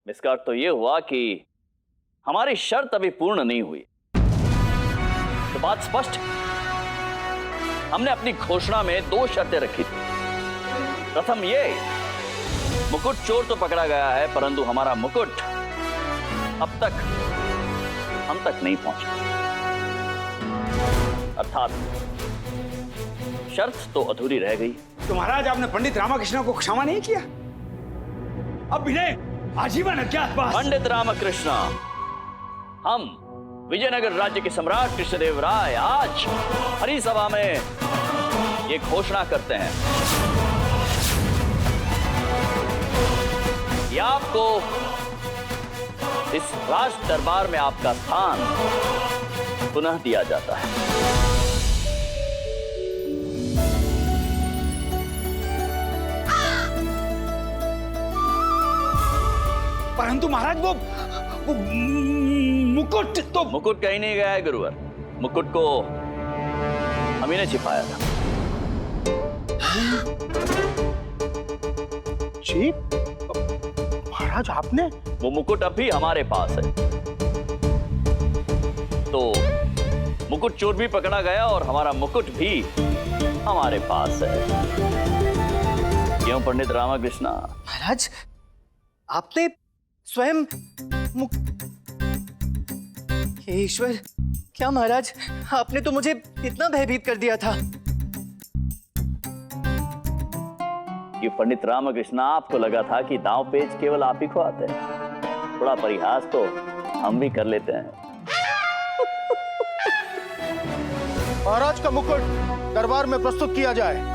निष्कर्ष तो यह हुआ कि हमारी शर्त अभी पूर्ण नहीं हुई। तो बात स्पष्ट, हमने अपनी घोषणा में 2 शर्तें रखी थी। प्रथम ये, मुकुट चोर तो पकड़ा गया है, परंतु हमारा मुकुट अब तक हम तक नहीं पहुंचा। अर्थात शर्त तो अधूरी रह गई। तो महाराज, आपने पंडित रामकृष्ण को क्षमा नहीं किया? अब विनय आजीवन अज्ञातवास। पंडित रामकृष्ण, हम विजयनगर राज्य के सम्राट कृष्णदेव राय आज हरी सभा में ये घोषणा करते हैं कि आपको इस राज दरबार में आपका स्थान पुनः दिया जाता है। परंतु महाराज, वो मुकुट तो... मुकुट कहीं नहीं गया है गुरुवर। मुकुट को हम ही ने छिपाया था। जी महाराज, आपने? वो मुकुट अब भी हमारे पास है। तो मुकुट चोर भी पकड़ा गया और हमारा मुकुट भी हमारे पास है। क्यों पंडित रामकृष्ण? महाराज, आपने स्वयं हे ईश्वर, क्या महाराज, आपने तो मुझे इतना भयभीत कर दिया था। कि पंडित रामकृष्ण, आपको लगा था कि दांव पेच केवल आप ही को आते हैं। थोड़ा परिहास तो हम भी कर लेते हैं। महाराज का मुकुट दरबार में प्रस्तुत किया जाए।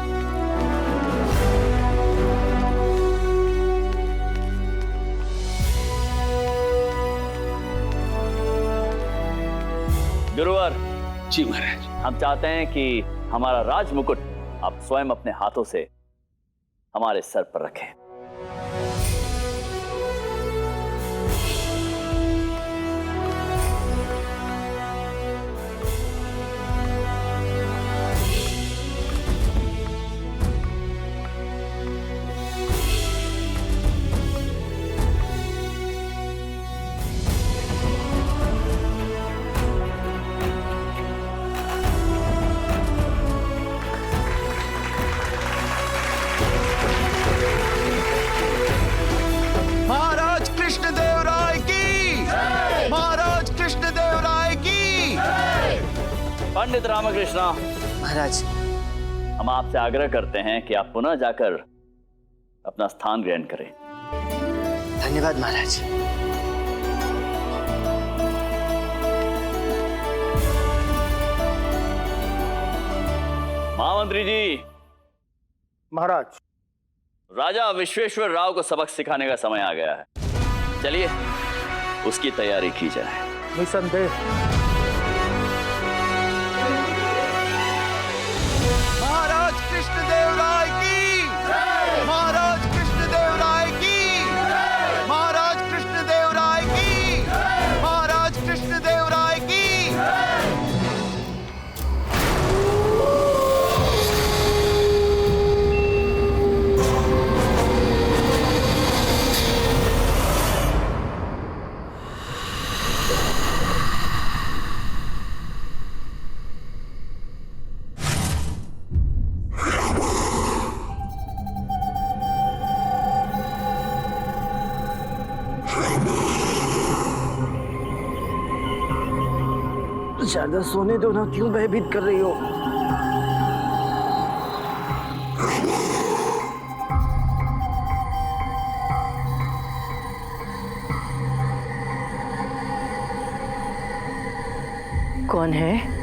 गुरुवर जी महाराज, हम चाहते हैं कि हमारा राज मुकुट आप स्वयं अपने हाथों से हमारे सर पर रखें। पंडित रामकृष्ण महाराज, हम आपसे आग्रह करते हैं कि आप पुनः जाकर अपना स्थान ग्रहण करें। धन्यवाद महाराज। महामंत्री जी। महाराज, राजा विश्वेश्वर राव को सबक सिखाने का समय आ गया है। चलिए उसकी तैयारी की जाए। निसंदेह। महाराज कृष्णदेव राय की, महाराज कृष्णदेव राय की, महाराज कृष्णदेव राय की, महाराज कृष्णदेव राय की। ज्यादा सोने दो ना, क्यों भयभीत कर रही हो? कौन है?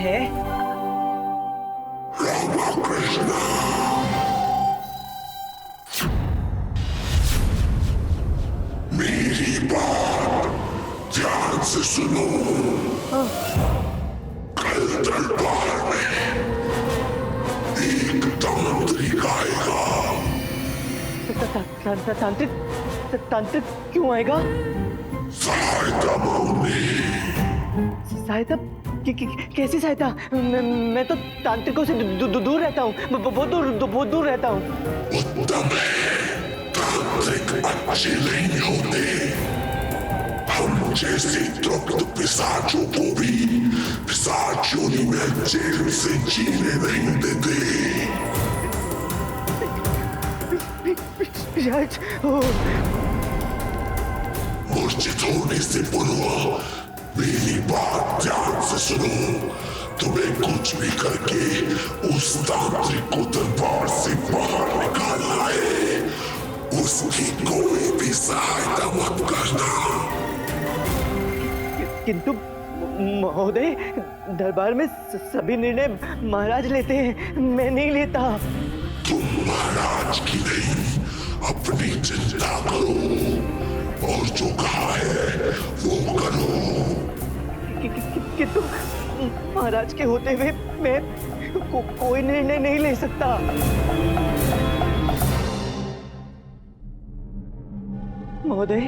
है? मेरी बात ध्यान से सुनो। कल दरबार में एक तांत्रिक आएगा। तांत्रिक क्यों आएगा? सहायता मांगने। सहायता? कैसी सहायता? मैं तो तांत्रिकों से दूर रहता हूँ, बहुत दूर रहता हूँ। उत्तम है, तांत्रिक अच्छे नहीं होते। हम जैसे तृप्त पिशाचों को भी पिशाच योनि में जेल से जीने नहीं देते। पिशाच? मूर्छित होने से पूर्व मेरी बात ध्यान से सुनो। तुम्हें कुछ भी करके उस तांत्रिक को दरबार से बाहर निकालना है। उसकी कोई भी सहायता मत करना। किंतु महोदय, दरबार में सभी निर्णय महाराज लेते हैं, मैं नहीं लेता। तुम महाराज की नहीं, अपनी चिंता करो और जो कहा है वो करो। किंतु महाराज के होते हुए मैं कोई निर्णय नहीं ले सकता। महोदय,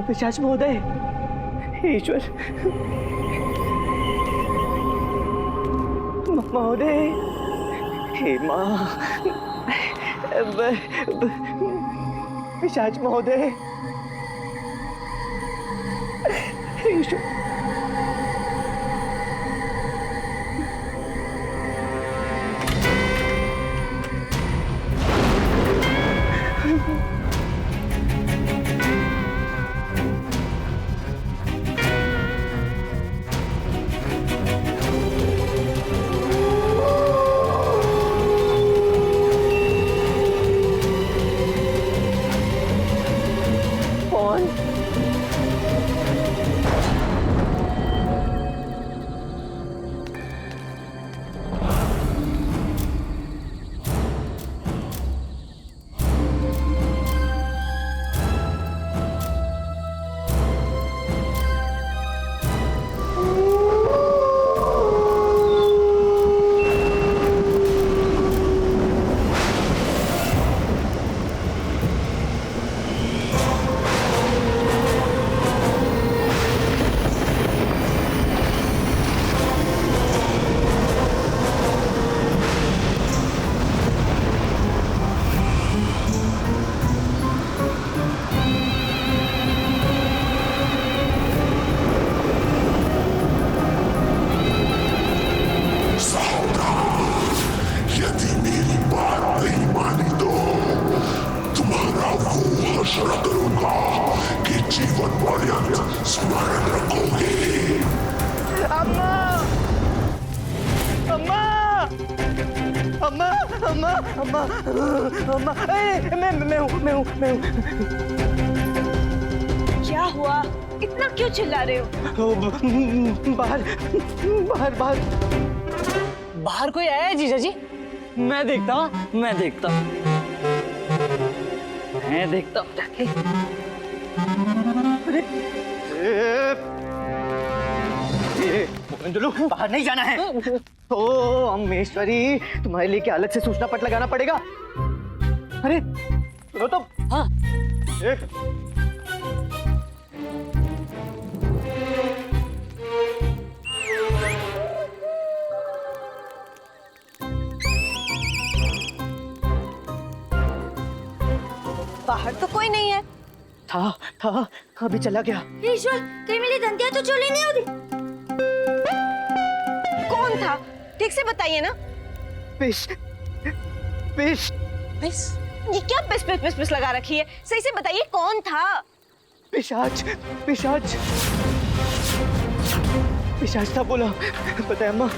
पिशाच महोदय, ईश्वर महोदय, हे माँ, पिशाच महोदय, ईश्वर। अम्मा, मैं हूँ। क्या हुआ? इतना क्यों चिल्ला रहे हो? बाहर कोई आया है जीजा जी? मैं देखता हूँ जाके। अरे बाहर नहीं जाना है। तो अम्मेश्वरी, तुम्हारे लिए क्या अलग से सूचना पट लगाना पड़ेगा? अरे सुनो तो। हाँ। बाहर तो कोई नहीं है। था अभी चला गया। ईश्वर, कहीं मेरी दंतिया तो चोरी नहीं होती? कौन था? ठीक से बताइए ना। पिश। ये क्या पिस लगा रखी है? सही से बताइए कौन था? पिशाच था बोला। पता है अम्मा,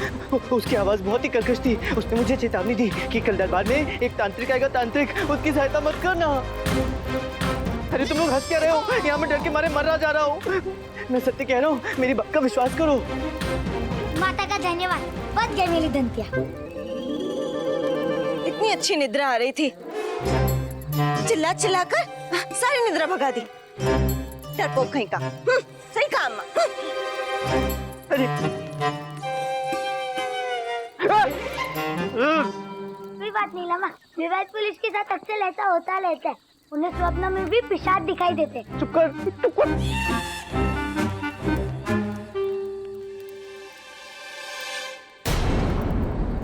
उसकी आवाज बहुत ही कर्कश थी। उसने मुझे चेतावनी दी कि कल दरबार में एक तांत्रिक आएगा। तांत्रिक, उसकी सहायता मत करना। अरे तुम लोग हंस क्या रहे हो? यहाँ मैं डर के मारे मर रहा जा रहा हूँ। मैं सत्य कह रहा हूँ, मेरी बात का विश्वास करो। माता का धन्यवाद, बच गई मेरी दंतिया। इतनी अच्छी निद्रा आ रही थी, चिल्ला चिल्ला कर सारी निद्रा भगा दी। डरपोक कहीं का। सही कहा अम्मा। अरे कोई बात नहीं लामा, विवाहित पुलिस के साथ अक्सर ऐसा होता रहता है। उन्हें स्वप्न में भी पिशाच दिखाई देते हैं। चुप कर, चुप कर।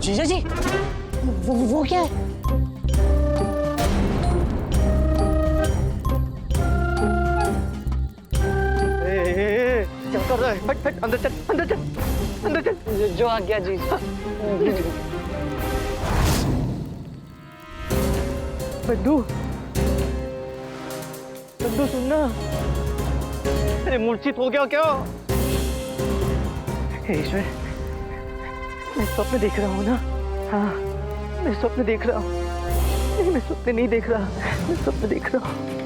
जीजा जी, वो क्या है? क्या कर रहा है? फट फट अंदर चल, अंदर चल, अंदर चल। जो आ गया जीजा। बंधु, बंधु सुनना। अरे मूर्छित हो गया क्या? हे ईश्वर, मैं स्वप्न देख रहा हूँ ना? हाँ, मैं स्वप्न देख रहा हूँ। नहीं, मैं स्वप्न नहीं देख रहा, मैं स्वप्न देख रहा हूँ।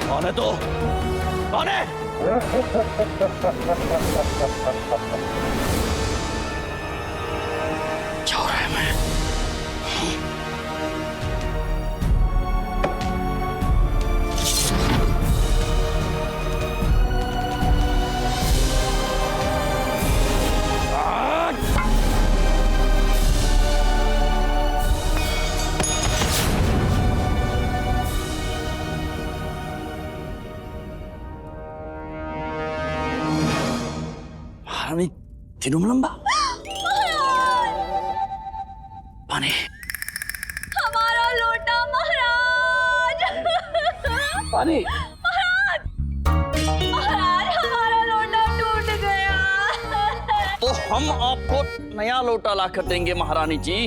कौन है तो? कौन है? चोर है मैं। महारानी तिरुमलम्बा, पानी, हमारा लोटा महाराज। पानी। महाराज, हमारा लोटा टूट गया। तो हम आपको नया लोटा ला कर देंगे महारानी जी।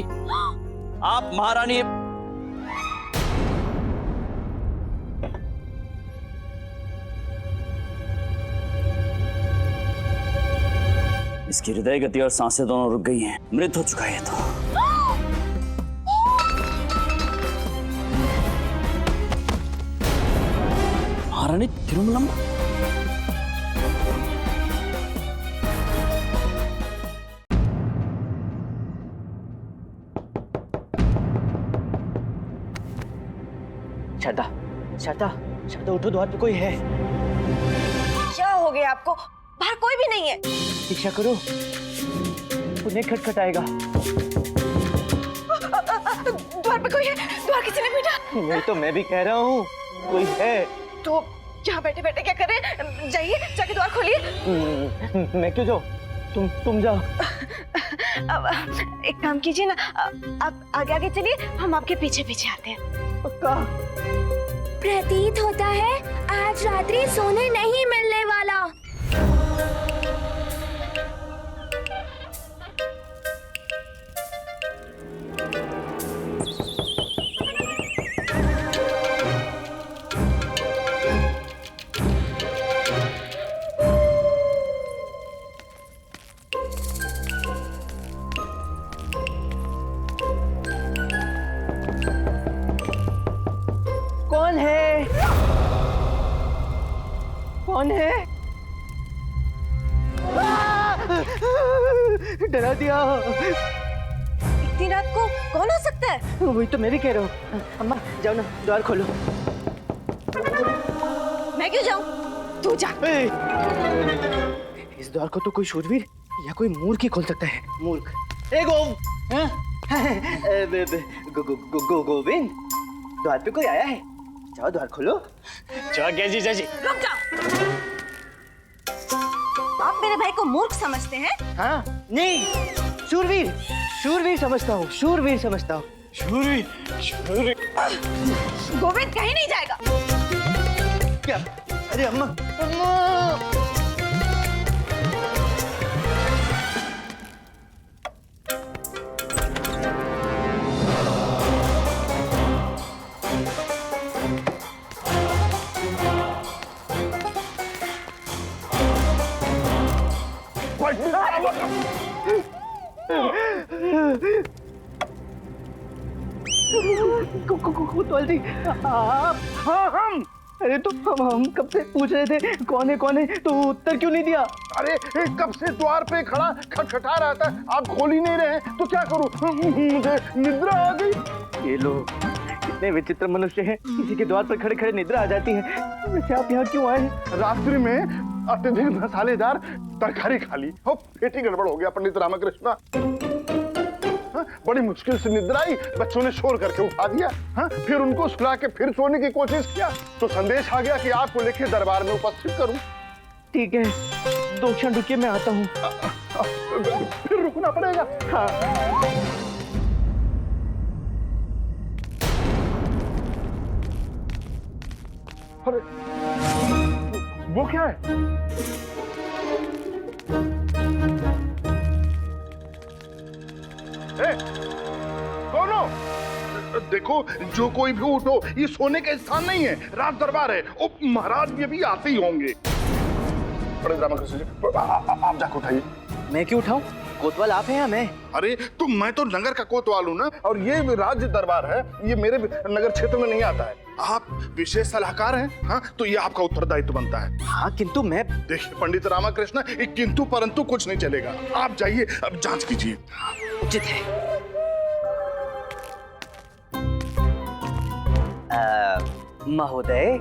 आप महारानी इसकी हृदय गति और सांसें दोनों रुक गई हैं। मृत हो चुका है तो। महारानी तिरुमलम्मा? शारदा, शारदा, शारदा उठो, द्वार पे कोई है। क्या हो गया आपको? बाहर कोई भी नहीं है। इच्छा करो, उन्हें खटखटाएगा। द्वार पे कोई है, द्वार किसी ने पीटा। वही तो मैं भी कह रहा हूँ, कोई है। तो यहाँ बैठे बैठे क्या कर रहे हैं? जाइए, जाके द्वार खोलिए। मैं क्यों जाऊँ? तुम जाओ। अब एक काम कीजिए ना, आप आगे आगे चलिए, हम आपके पीछे पीछे आते हैं। पक्का? प्रतीत होता है आज रात्रि सोने नहीं मिलने वाला। कौन है? कौन है? डरा दिया। इतनी रात को कौन आ सकता है? वही तो मैं भी कह रहा हूँ। अम्मा जाओ ना, द्वार खोलो। मैं क्यों जाऊं? तू जा। इस द्वार को तो कोई शूरवीर या कोई मूर्ख ही खोल सकता है। मूर्ख। ए गोविंद, द्वार पे कोई आया है। जाओ द्वार खोलो। रुक जाओ। आप मेरे भाई को मूर्ख समझते हैं? हाँ, नहीं, शूरवीर, शूरवीर समझता हूँ, शूरवीर समझता हूँ। शूरवीर, शूरवीर। गोविंद कहीं नहीं जाएगा। क्या? अरे अम्मा, अम्मा। कोतवाल जी, आप? हाँ, हम। अरे तो हम कब से पूछ रहे थे कौन है, तो उत्तर क्यों नहीं दिया? अरे कब से द्वार पे खड़ा खटखटा रहा था, आप खोल ही नहीं रहे, तो क्या करूं? मुझे निद्रा आ गई। ये लोग कितने विचित्र मनुष्य हैं, किसी के द्वार पर खड़े खड़े निद्रा आ जाती है। वैसे आप यहाँ क्यों आए? रात्रि में अत्यधिक मसालेदार तरकारी खा ली, पेट ही गड़बड़ हो गया पंडित रामकृष्ण। बड़ी मुश्किल से निद्रा आई, बच्चों ने शोर करके उठा दिया। फिर उनको सुला के फिर सोने की कोशिश किया, तो संदेश आ गया कि आपको लेके दरबार में उपस्थित करूं। ठीक है, 2 क्षण रुकिए, मैं आता हूँ। फिर रुकना पड़ेगा। हाँ। अरे वो क्या है? कौन हो? देखो, जो कोई भी उठो, ये सोने का स्थान नहीं है, राज दरबार है। ओ महाराज ये भी आते ही होंगे। पंडित रामकृष्ण जी, आप जाकर उठाइए। मैं क्यों उठाऊं? कोतवाल आप हैं या मैं? अरे तो मैं तो नगर का कोतवाल हूँ ना, और ये राज्य दरबार है, ये मेरे नगर क्षेत्र में नहीं आता है। आप विशेष सलाहकार हैं, हाँ, तो ये आपका उत्तरदायित्व बनता है। हाँ, किंतु मैं। देखिए पंडित रामकृष्ण, किंतु परंतु कुछ नहीं चलेगा। आप जाइए, अब जांच कीजिए। उचित है। महोदय,